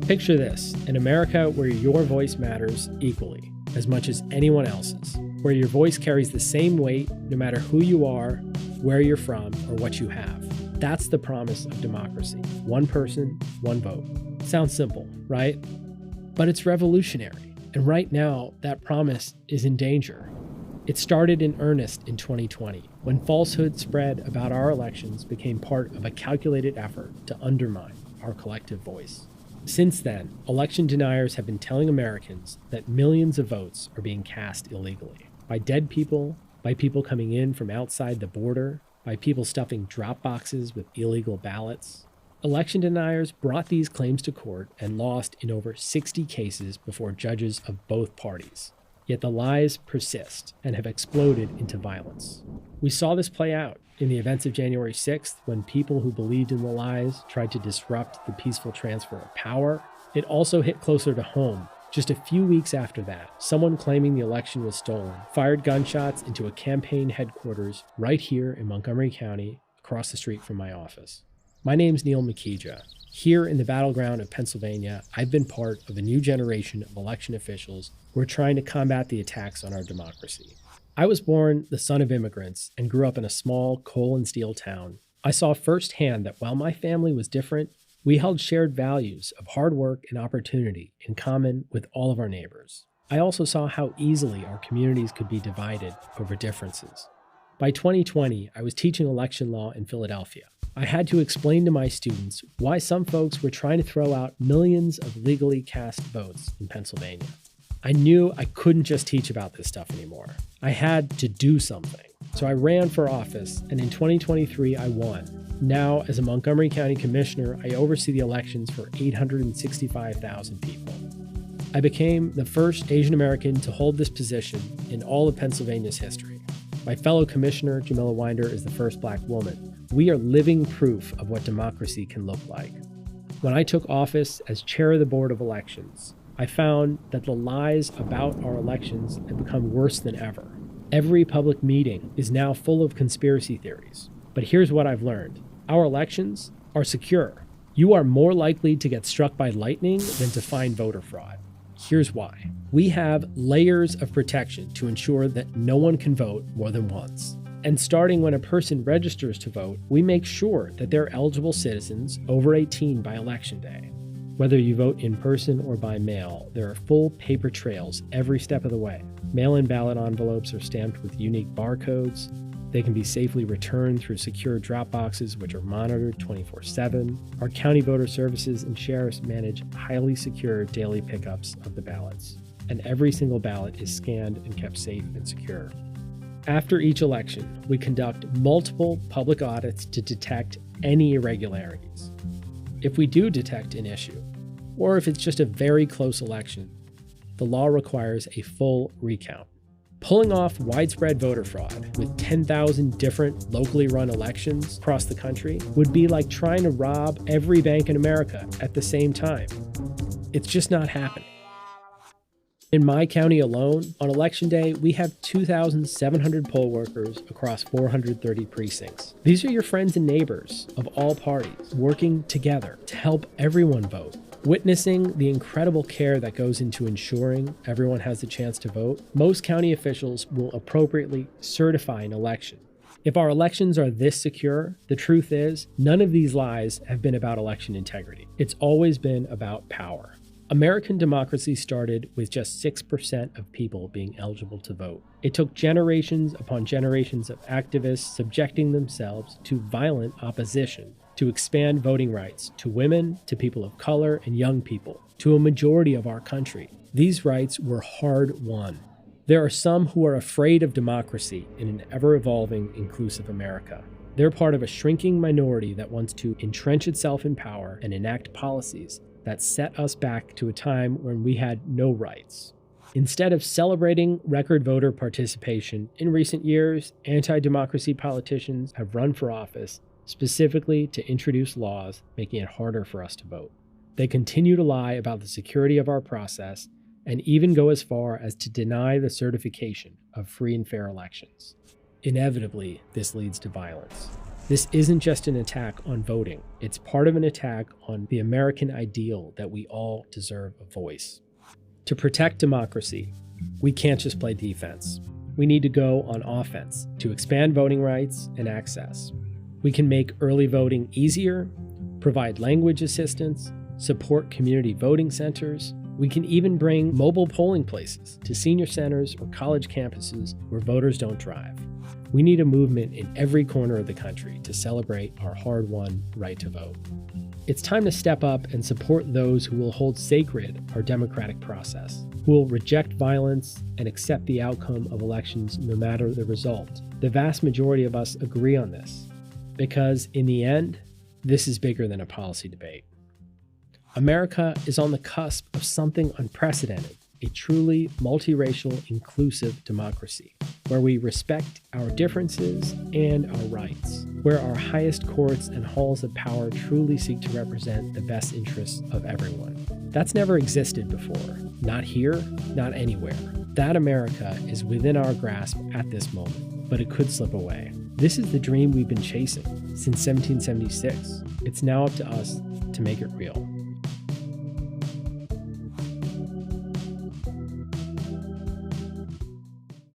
Picture this, an America where your voice matters equally, as much as anyone else's, where your voice carries the same weight no matter who you are, where you're from, or what you have. That's the promise of democracy. One person, one vote. Sounds simple, right? But it's revolutionary. And right now, that promise is in danger. It started in earnest in 2020, when falsehoods spread about our elections became part of a calculated effort to undermine our collective voice. Since then, election deniers have been telling Americans that millions of votes are being cast illegally. By dead people, by people coming in from outside the border, by people stuffing drop boxes with illegal ballots. Election deniers brought these claims to court and lost in over 60 cases before judges of both parties. Yet the lies persist and have exploded into violence. We saw this play out in the events of January 6th when people who believed in the lies tried to disrupt the peaceful transfer of power. It also hit closer to home. Just a few weeks after that, someone claiming the election was stolen fired gunshots into a campaign headquarters right here in Montgomery County, across the street from my office. My name's Makhija. Here in the battleground of Pennsylvania, I've been part of a new generation of election officials who are trying to combat the attacks on our democracy. I was born the son of immigrants and grew up in a small coal and steel town. I saw firsthand that while my family was different, we held shared values of hard work and opportunity in common with all of our neighbors. I also saw how easily our communities could be divided over differences. By 2020, I was teaching election law in Philadelphia. I had to explain to my students why some folks were trying to throw out millions of legally cast votes in Pennsylvania. I knew I couldn't just teach about this stuff anymore. I had to do something. So I ran for office, and in 2023, I won. Now, as a Montgomery County Commissioner, I oversee the elections for 865,000 people. I became the first Asian American to hold this position in all of Pennsylvania's history. My fellow commissioner, Jamila Winder, is the first Black woman. We are living proof of what democracy can look like. When I took office as chair of the Board of Elections, I found that the lies about our elections have become worse than ever. Every public meeting is now full of conspiracy theories. But here's what I've learned. Our elections are secure. You are more likely to get struck by lightning than to find voter fraud. Here's why. We have layers of protection to ensure that no one can vote more than once. And starting when a person registers to vote, we make sure that they're eligible citizens over 18 by Election Day. Whether you vote in person or by mail, there are full paper trails every step of the way. Mail-in ballot envelopes are stamped with unique barcodes. They can be safely returned through secure drop boxes, which are monitored 24/7. Our county voter services and sheriffs manage highly secure daily pickups of the ballots. And every single ballot is scanned and kept safe and secure. After each election, we conduct multiple public audits to detect any irregularities. If we do detect an issue, or if it's just a very close election, the law requires a full recount. Pulling off widespread voter fraud with 10,000 different locally run elections across the country would be like trying to rob every bank in America at the same time. It's just not happening. In my county alone, on Election Day, we have 2,700 poll workers across 430 precincts. These are your friends and neighbors of all parties working together to help everyone vote. Witnessing the incredible care that goes into ensuring everyone has a chance to vote, most county officials will appropriately certify an election. If our elections are this secure, the truth is, none of these lies have been about election integrity. It's always been about power. American democracy started with just 6% of people being eligible to vote. It took generations upon generations of activists subjecting themselves to violent opposition to expand voting rights to women, to people of color, and young people, to a majority of our country. These rights were hard won. There are some who are afraid of democracy in an ever-evolving, inclusive America. They're part of a shrinking minority that wants to entrench itself in power and enact policies that set us back to a time when we had no rights. Instead of celebrating record voter participation in recent years, anti-democracy politicians have run for office specifically to introduce laws making it harder for us to vote. They continue to lie about the security of our process and even go as far as to deny the certification of free and fair elections. Inevitably, this leads to violence. This isn't just an attack on voting. It's part of an attack on the American ideal that we all deserve a voice. To protect democracy, we can't just play defense. We need to go on offense to expand voting rights and access. We can make early voting easier, provide language assistance, support community voting centers. We can even bring mobile polling places to senior centers or college campuses where voters don't drive. We need a movement in every corner of the country to celebrate our hard-won right to vote. It's time to step up and support those who will hold sacred our democratic process, who will reject violence and accept the outcome of elections no matter the result. The vast majority of us agree on this, because in the end, this is bigger than a policy debate. America is on the cusp of something unprecedented, a truly multiracial, inclusive democracy, where we respect our differences and our rights, where our highest courts and halls of power truly seek to represent the best interests of everyone. That's never existed before, not here, not anywhere. That America is within our grasp at this moment, but it could slip away. This is the dream we've been chasing since 1776. It's now up to us to make it real.